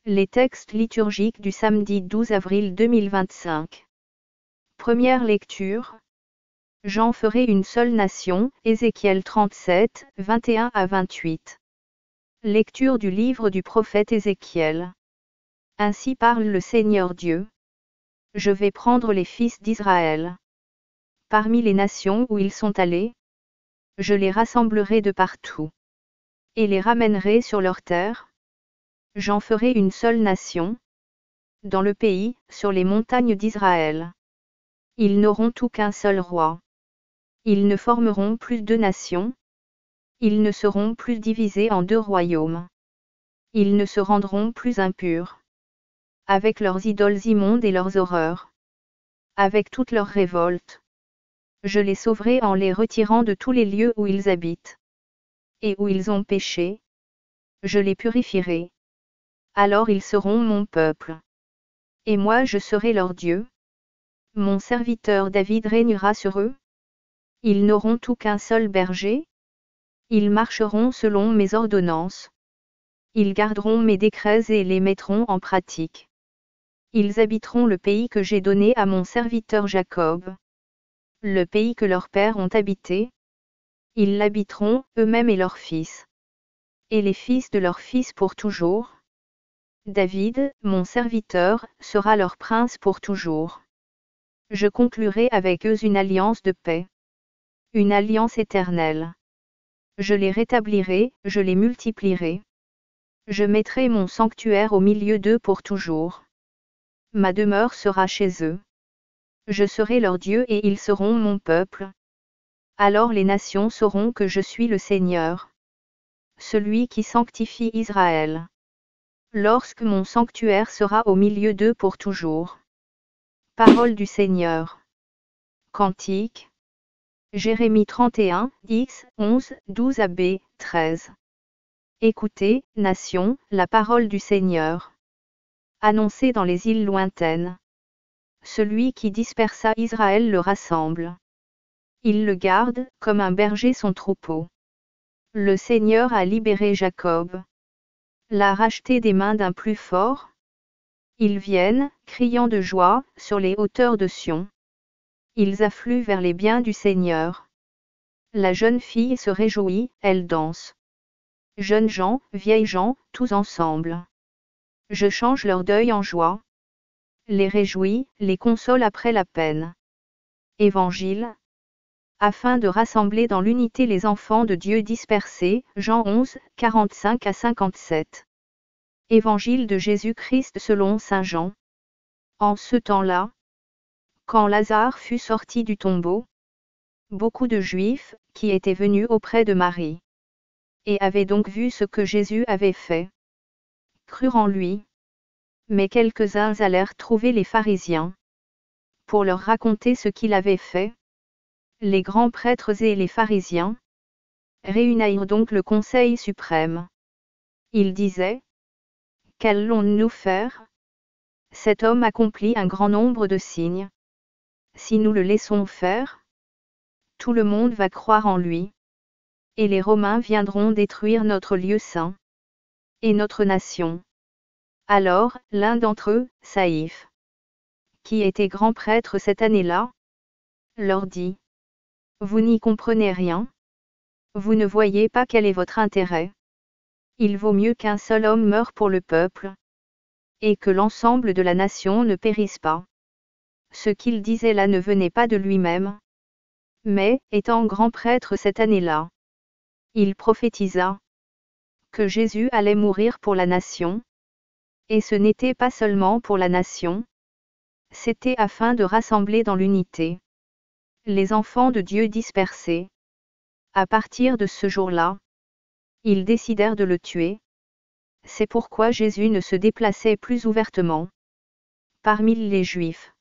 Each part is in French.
Les textes liturgiques du samedi 12 avril 2025. Première lecture. J'en ferai une seule nation, Ézéchiel 37, 21 à 28. Lecture du livre du prophète Ézéchiel. Ainsi parle le Seigneur Dieu. Je vais prendre les fils d'Israël. Parmi les nations où ils sont allés, je les rassemblerai de partout. Et les ramènerai sur leur terre. J'en ferai une seule nation. Dans le pays, sur les montagnes d'Israël. Ils n'auront tout qu'un seul roi. Ils ne formeront plus deux nations. Ils ne seront plus divisés en deux royaumes. Ils ne se rendront plus impurs. Avec leurs idoles immondes et leurs horreurs. Avec toutes leurs révoltes. Je les sauverai en les retirant de tous les lieux où ils habitent. Et où ils ont péché. Je les purifierai. Alors ils seront mon peuple. Et moi je serai leur Dieu. Mon serviteur David régnera sur eux. Ils n'auront tout qu'un seul berger. Ils marcheront selon mes ordonnances. Ils garderont mes décrets et les mettront en pratique. Ils habiteront le pays que j'ai donné à mon serviteur Jacob. Le pays que leurs pères ont habité. Ils l'habiteront, eux-mêmes et leurs fils. Et les fils de leurs fils pour toujours. David, mon serviteur, sera leur prince pour toujours. Je conclurai avec eux une alliance de paix. Une alliance éternelle. Je les rétablirai, je les multiplierai. Je mettrai mon sanctuaire au milieu d'eux pour toujours. Ma demeure sera chez eux. Je serai leur Dieu et ils seront mon peuple. Alors les nations sauront que je suis le Seigneur. Celui qui sanctifie Israël. Lorsque mon sanctuaire sera au milieu d'eux pour toujours. Parole du Seigneur. Cantique. Jérémie 31, 10, 11, 12 à B, 13. Écoutez, nations, la parole du Seigneur. Annoncée dans les îles lointaines. Celui qui dispersa Israël le rassemble. Il le garde, comme un berger son troupeau. Le Seigneur a libéré Jacob. L'a racheté des mains d'un plus fort. Ils viennent, criant de joie, sur les hauteurs de Sion. Ils affluent vers les biens du Seigneur. La jeune fille se réjouit, elle danse. Jeunes gens, vieilles gens, tous ensemble. Je change leur deuil en joie. Les réjouis, les console après la peine. Évangile. Afin de rassembler dans l'unité les enfants de Dieu dispersés, Jean 11, 45 à 57. Évangile de Jésus-Christ selon saint Jean. En ce temps-là, quand Lazare fut sorti du tombeau, beaucoup de Juifs, qui étaient venus auprès de Marie, et avaient donc vu ce que Jésus avait fait, crurent en lui. Mais quelques-uns allèrent trouver les pharisiens, pour leur raconter ce qu'il avait fait. Les grands prêtres et les pharisiens réunirent donc le conseil suprême. Ils disaient: qu'allons-nous faire? Cet homme accomplit un grand nombre de signes. Si nous le laissons faire, tout le monde va croire en lui. Et les Romains viendront détruire notre lieu saint. Et notre nation. Alors, l'un d'entre eux, Saïphe, qui était grand prêtre cette année-là, leur dit: vous n'y comprenez rien? Vous ne voyez pas quel est votre intérêt? Il vaut mieux qu'un seul homme meure pour le peuple, et que l'ensemble de la nation ne périsse pas. Ce qu'il disait là ne venait pas de lui-même. Mais, étant grand prêtre cette année-là, il prophétisa que Jésus allait mourir pour la nation. Et ce n'était pas seulement pour la nation. C'était afin de rassembler dans l'unité les enfants de Dieu dispersés. À partir de ce jour-là, ils décidèrent de le tuer. C'est pourquoi Jésus ne se déplaçait plus ouvertement parmi les Juifs.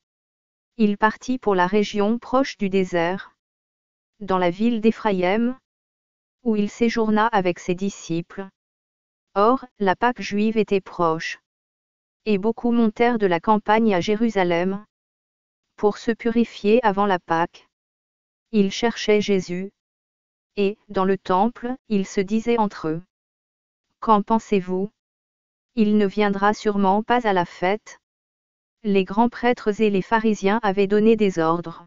Il partit pour la région proche du désert, dans la ville d'Éphraïm, où il séjourna avec ses disciples. Or, la Pâque juive était proche. Et beaucoup montèrent de la campagne à Jérusalem, pour se purifier avant la Pâque. Ils cherchaient Jésus. Et, dans le temple, ils se disaient entre eux: qu'en pensez-vous? Il ne viendra sûrement pas à la fête. Les grands prêtres et les pharisiens avaient donné des ordres.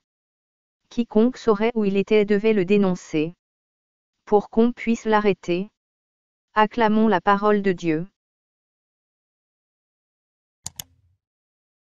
Quiconque saurait où il était devait le dénoncer. Pour qu'on puisse l'arrêter. Acclamons la parole de Dieu.